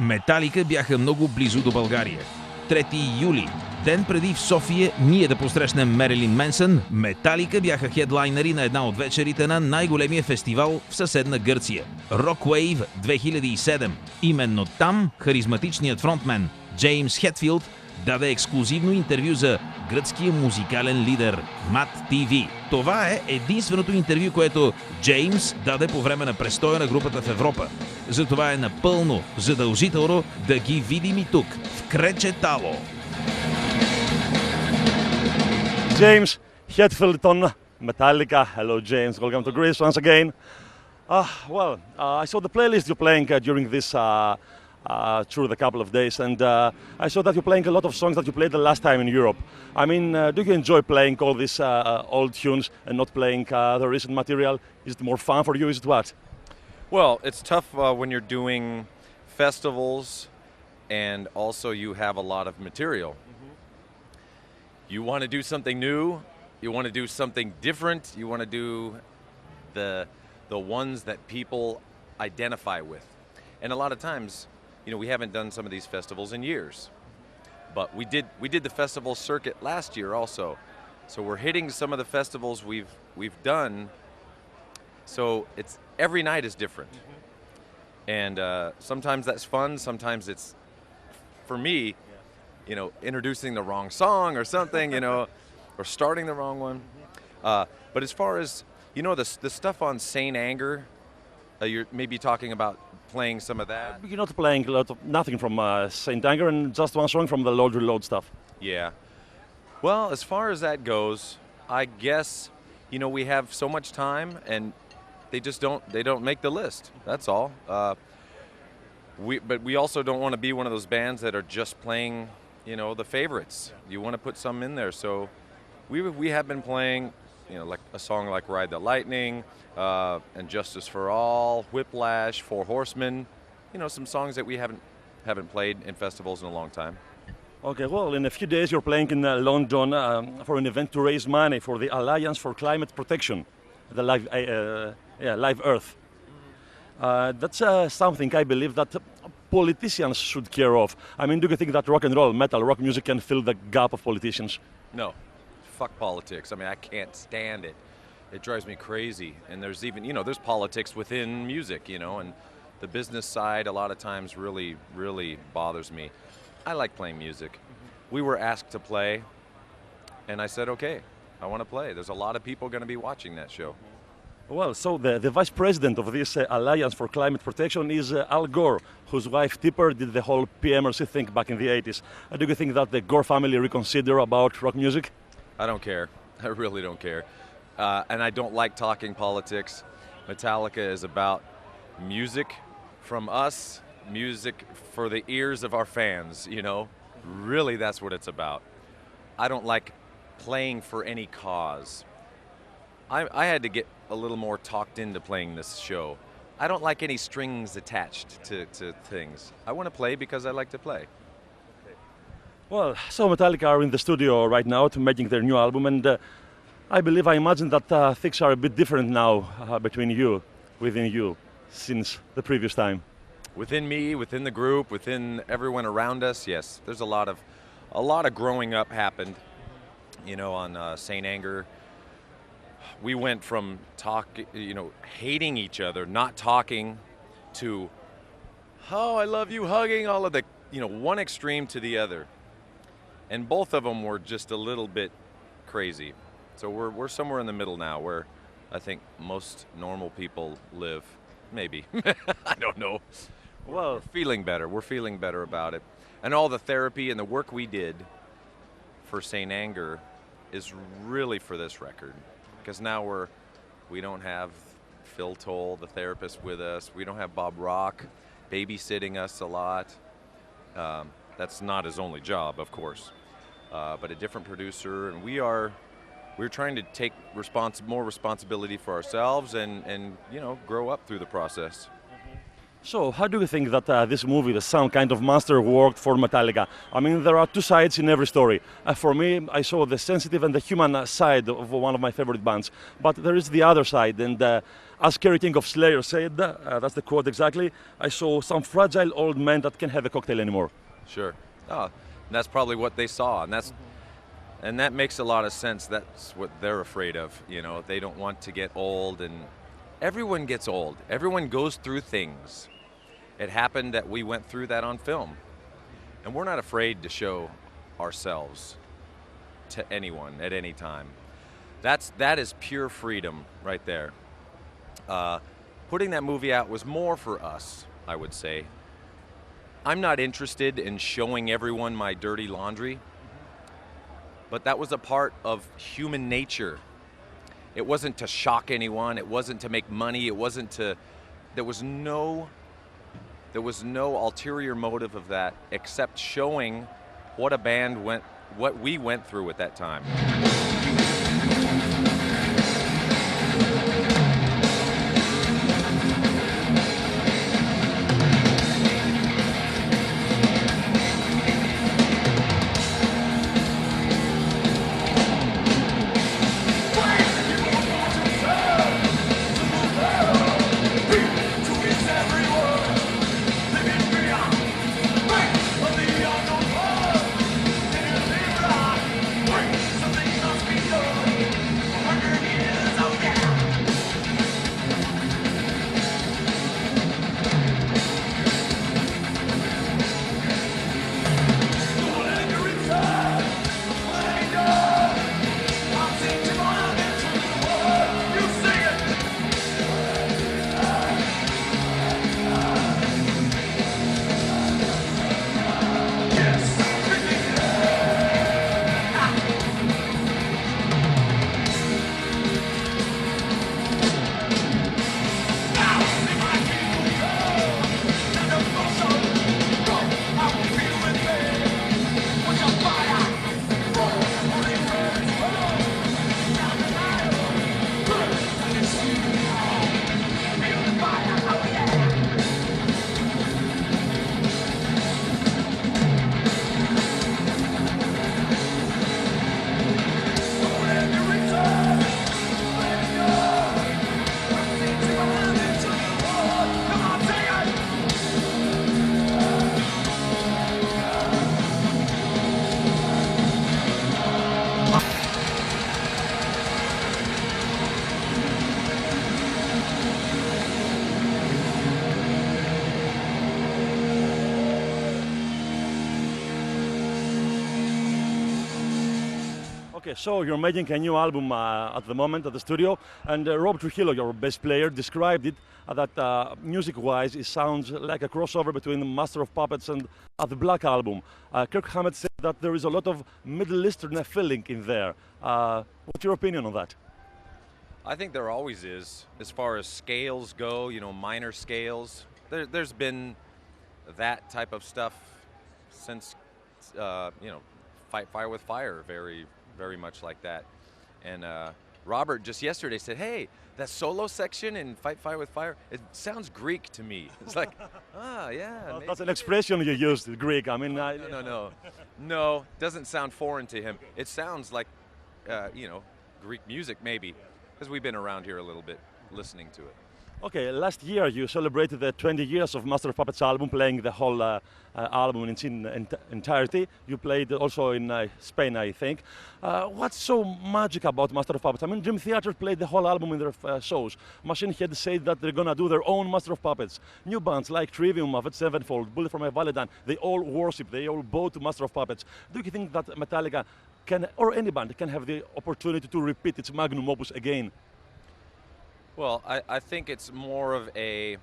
Metallica бяха много близо до България. 3 юли, ден преди в София ние да посрещнем Мерилин Менсън, Metallica бяха хедлайнери на една от вечерите на най-големия фестивал в съседна Гърция – RockWave 2007. Именно там харизматичният фронтмен Джеймс Хетфилд даде ексклузивно интервю за гръцкия музикален лидер Мат ТВ. Това е единственото интервю, което Джеймс даде по време на престоя на групата в Европа. Затова е напълно задължително да ги видим и тук, в Кречетало. James Hetfield on Metallica. Hello, James. Welcome to Greece once again. I saw the playlist you're playing during this through the couple of days, and I saw that you're playing a lot of songs that you played the last time in Europe. I mean, do you enjoy playing all these old tunes and not playing the recent material? Is it more fun for you? Is it what? Well, it's tough when you're doing festivals and also you have a lot of material. Mm-hmm. You want to do something new, you want to do something different, you want to do the ones that people identify with. And a lot of times, you know, we haven't done some of these festivals in years. But we did the festival circuit last year also. So we're hitting some of the festivals we've done. So it's every night is different. Mm-hmm. And sometimes that's fun, sometimes it's, for me, you know, introducing the wrong song or something, you know, or starting the wrong one. But as far as, you know, the stuff on Saint Anger, you're maybe talking about playing some of that. You're not playing nothing from Saint Anger and just one song from the Load Reload stuff. Yeah. Well, as far as that goes, I guess, you know, we have so much time and they don't make the list. That's all. But we also don't want to be one of those bands that are just playing, you know, the favorites. You want to put some in there. So we have been playing, you know, like a song like Ride the Lightning, and Justice for All, Whiplash, Four Horsemen, you know, some songs that we haven't played in festivals in a long time. Okay, well, in a few days you're playing in London for an event to raise money for the Alliance for Climate Protection, the Live Earth. That's something I believe that politicians should care of. I mean, do you think that rock and roll, metal, rock music can fill the gap of politicians? No. Fuck politics. I mean, I can't stand it. It drives me crazy. And there's even, you know, there's politics within music, you know, and the business side a lot of times really bothers me. I like playing music. Mm-hmm. We were asked to play, and I said, okay, I want to play. There's a lot of people going to be watching that show. Well, so the vice president of this Alliance for Climate Protection is Al Gore, whose wife Tipper did the whole PMRC thing back in the 80s. Do you think that the Gore family reconsider about rock music? I don't care. I really don't care. And I don't like talking politics. Metallica is about music from us, music for the ears of our fans, you know? Really, that's what it's about. I don't like playing for any cause. I had to get a little more talked into playing this show. I don't like any strings attached to things. I want to play because I like to play. Well, so Metallica are in the studio right now to making their new album, and I imagine that things are a bit different now within you, since the previous time. Within me, within the group, within everyone around us, yes. There's a lot of growing up happened, you know, on Saint Anger. We went from hating each other, not talking, to, oh, I love you, hugging, all of the, you know, one extreme to the other. And both of them were just a little bit crazy. So we're somewhere in the middle now where I think most normal people live. Maybe. I don't know. Well, we're feeling better about it. And all the therapy and the work we did for Saint Anger is really for this record. Because now we don't have Phil Toll, the therapist, with us. We don't have Bob Rock babysitting us a lot. That's not his only job, of course. But a different producer, and we're trying to take more responsibility for ourselves and you know, grow up through the process. So, how do you think that this movie, the some kind of masterwork for Metallica? I mean, there are two sides in every story. For me, I saw the sensitive and the human side of one of my favorite bands, but there is the other side, and as Kerry King of Slayer said, that's the quote exactly, I saw some fragile old men that can't have a cocktail anymore. Sure. Oh, and that's probably what they saw, and and that makes a lot of sense. That's what they're afraid of. You know, they don't want to get old, and everyone gets old. Everyone goes through things. It happened that we went through that on film, and we're not afraid to show ourselves to anyone at any time. That is pure freedom right there. Putting that movie out was more for us, I would say. I'm not interested in showing everyone my dirty laundry, but that was a part of human nature. It wasn't to shock anyone, it wasn't to make money, it wasn't to, there was no ulterior motive of that except showing what what we went through at that time. Okay, so you're making a new album at the moment at the studio, and Rob Trujillo, your bass player, described it that music-wise it sounds like a crossover between Master of Puppets and the Black Album. Kirk Hammett said that there is a lot of Middle Eastern feeling in there. What's your opinion on that? I think there always is, as far as scales go, you know, minor scales. There's been that type of stuff since, you know, Fight Fire with Fire, very much like that. And Robert just yesterday said, hey, that solo section in Fight Fire with Fire, it sounds Greek to me. It's like, yeah. That's an expression you used, Greek. I mean, No, doesn't sound foreign to him. It sounds like, you know, Greek music maybe, because we've been around here a little bit listening to it. Okay, last year you celebrated the 20 years of Master of Puppets album, playing the whole album in its entirety. You played also in Spain, I think. What's so magic about Master of Puppets? I mean, Dream Theater played the whole album in their shows. Machine Head said that they're gonna do their own Master of Puppets. New bands like Trivium, Avenged Sevenfold, Bullet for My Valentine, they all worship, they all bow to Master of Puppets. Do you think that Metallica can, or any band, can have the opportunity to repeat its magnum opus again? Well, I think it's more of a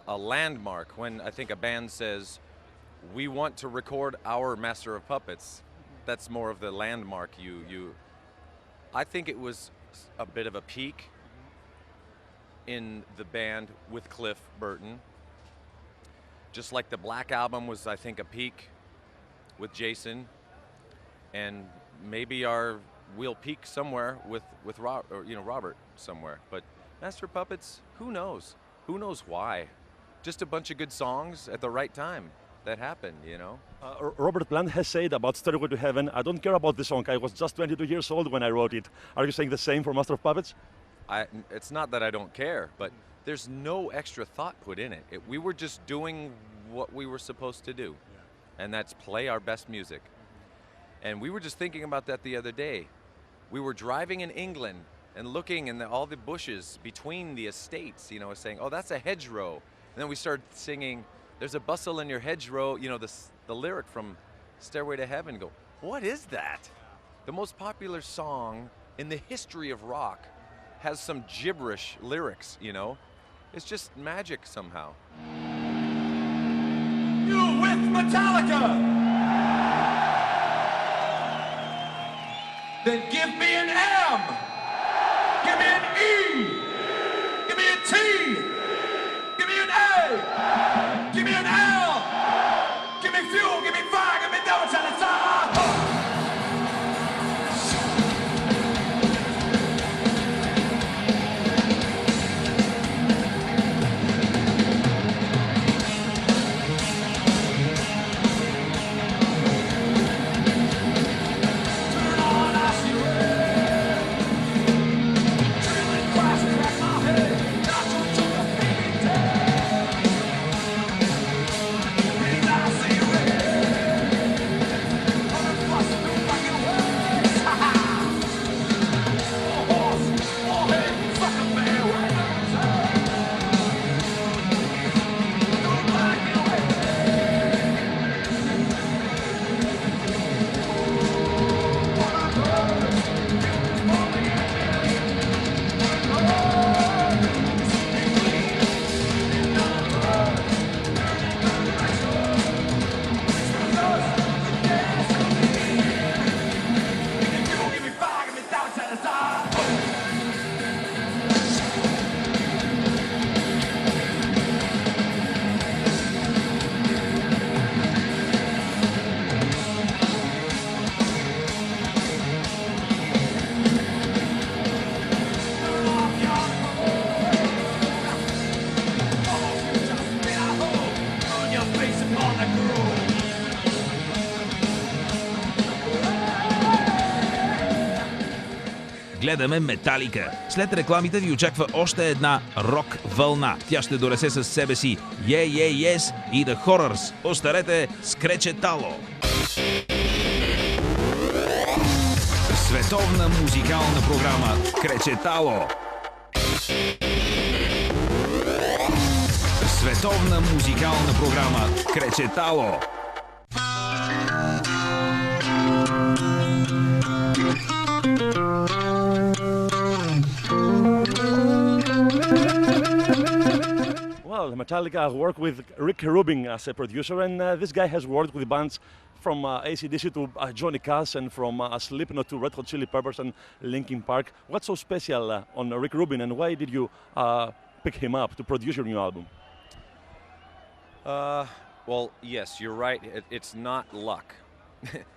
landmark when I think a band says, we want to record our Master of Puppets. That's more of the landmark. I think it was a bit of a peak in the band with Cliff Burton. Just like the Black Album was, I think, a peak with Jason. And maybe we'll peak somewhere with Robert somewhere. But Master Puppets, who knows? Who knows why? Just a bunch of good songs at the right time that happened, you know? Robert Plant has said about Stairway to Heaven, I don't care about the song, I was just 22 years old when I wrote it. Are you saying the same for Master of Puppets? It's not that I don't care, but there's no extra thought put in it. We were just doing what we were supposed to do, and that's play our best music. And we were just thinking about that the other day. We were driving in England and looking in all the bushes between the estates, you know, saying, oh, that's a hedgerow. And then we started singing, there's a bustle in your hedgerow, you know, the lyric from Stairway to Heaven. Go, what is that? The most popular song in the history of rock has some gibberish lyrics, you know? It's just magic somehow. You with Metallica! Then give me an M! Give me an E! Give me a T! Give me an A! Give me an L! Give me fuel, give me fire, give me double time, it's all. Гледаме Metallica. След рекламите ви очаква още една рок вълна. Тя ще донесе със себе си Yeah, Yeah, Yes и The Horrors. Остарете с Кречетало. Световна музикална програма Кречетало. Световна музикална програма Кречетало. Well, Metallica worked with Rick Rubin as a producer, and this guy has worked with bands from AC/DC to Johnny Cash, and from Slipknot to Red Hot Chili Peppers and Linkin Park. What's so special on Rick Rubin, and why did you pick him up to produce your new album? Well, yes, you're right. It's not luck.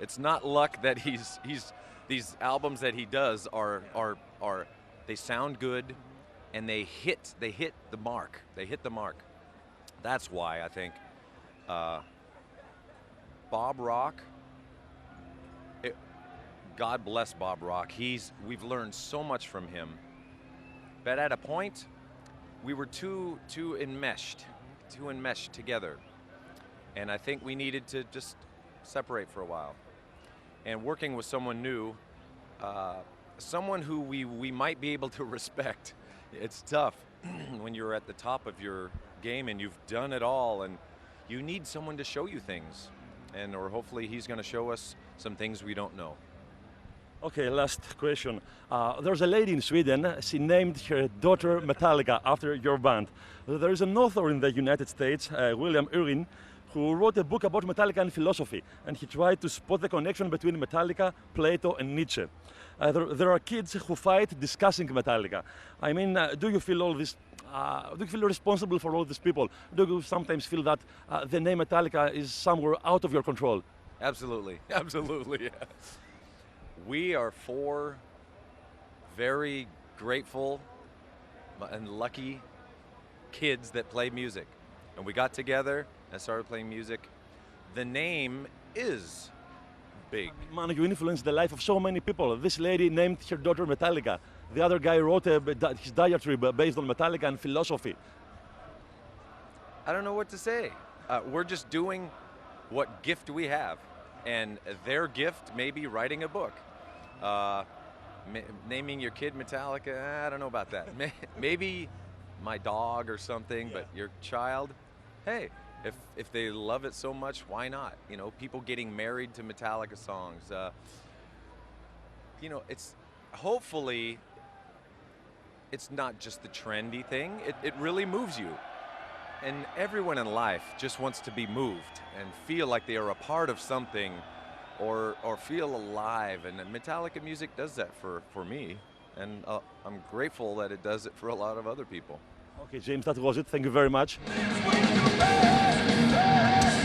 It's not luck that he's these albums that he does are they sound good, and they hit the mark. They hit the mark. That's why I think Bob Rock. God bless Bob Rock. We've learned so much from him. But at a point, we were too enmeshed together, and I think we needed to just separate for a while. And working with someone new, someone who we might be able to respect. It's tough when you're at the top of your game and you've done it all, and you need someone to show you things, or hopefully he's going to show us some things we don't know. Okay, last question. There's a lady in Sweden, she named her daughter Metallica after your band. There is an author in the United States, William Urin, who wrote a book about Metallica and philosophy, and he tried to spot the connection between Metallica, Plato, and Nietzsche. There are kids who fight discussing Metallica. I mean, do you feel all this? Do you feel responsible for all these people? Do you sometimes feel that the name Metallica is somewhere out of your control? Absolutely, absolutely. Yeah. We are four very grateful and lucky kids that play music, and we got together and started playing music. The name is big. Man, you influenced the life of so many people. This lady named her daughter Metallica. the other guy wrote his diatribe based on Metallica and philosophy. I don't know what to say. We're just doing what gift we have, and their gift may be writing a book. Naming your kid Metallica, I don't know about that. Maybe my dog or something, but your child, hey, if they love it so much, why not? You know, people getting married to Metallica songs. You know, hopefully it's not just the trendy thing. It really moves you. And everyone in life just wants to be moved and feel like they are a part of something, or feel alive. And Metallica music does that for me. And I'm grateful that it does it for a lot of other people. Okay, James, that was it. Thank you very much. This way to bed.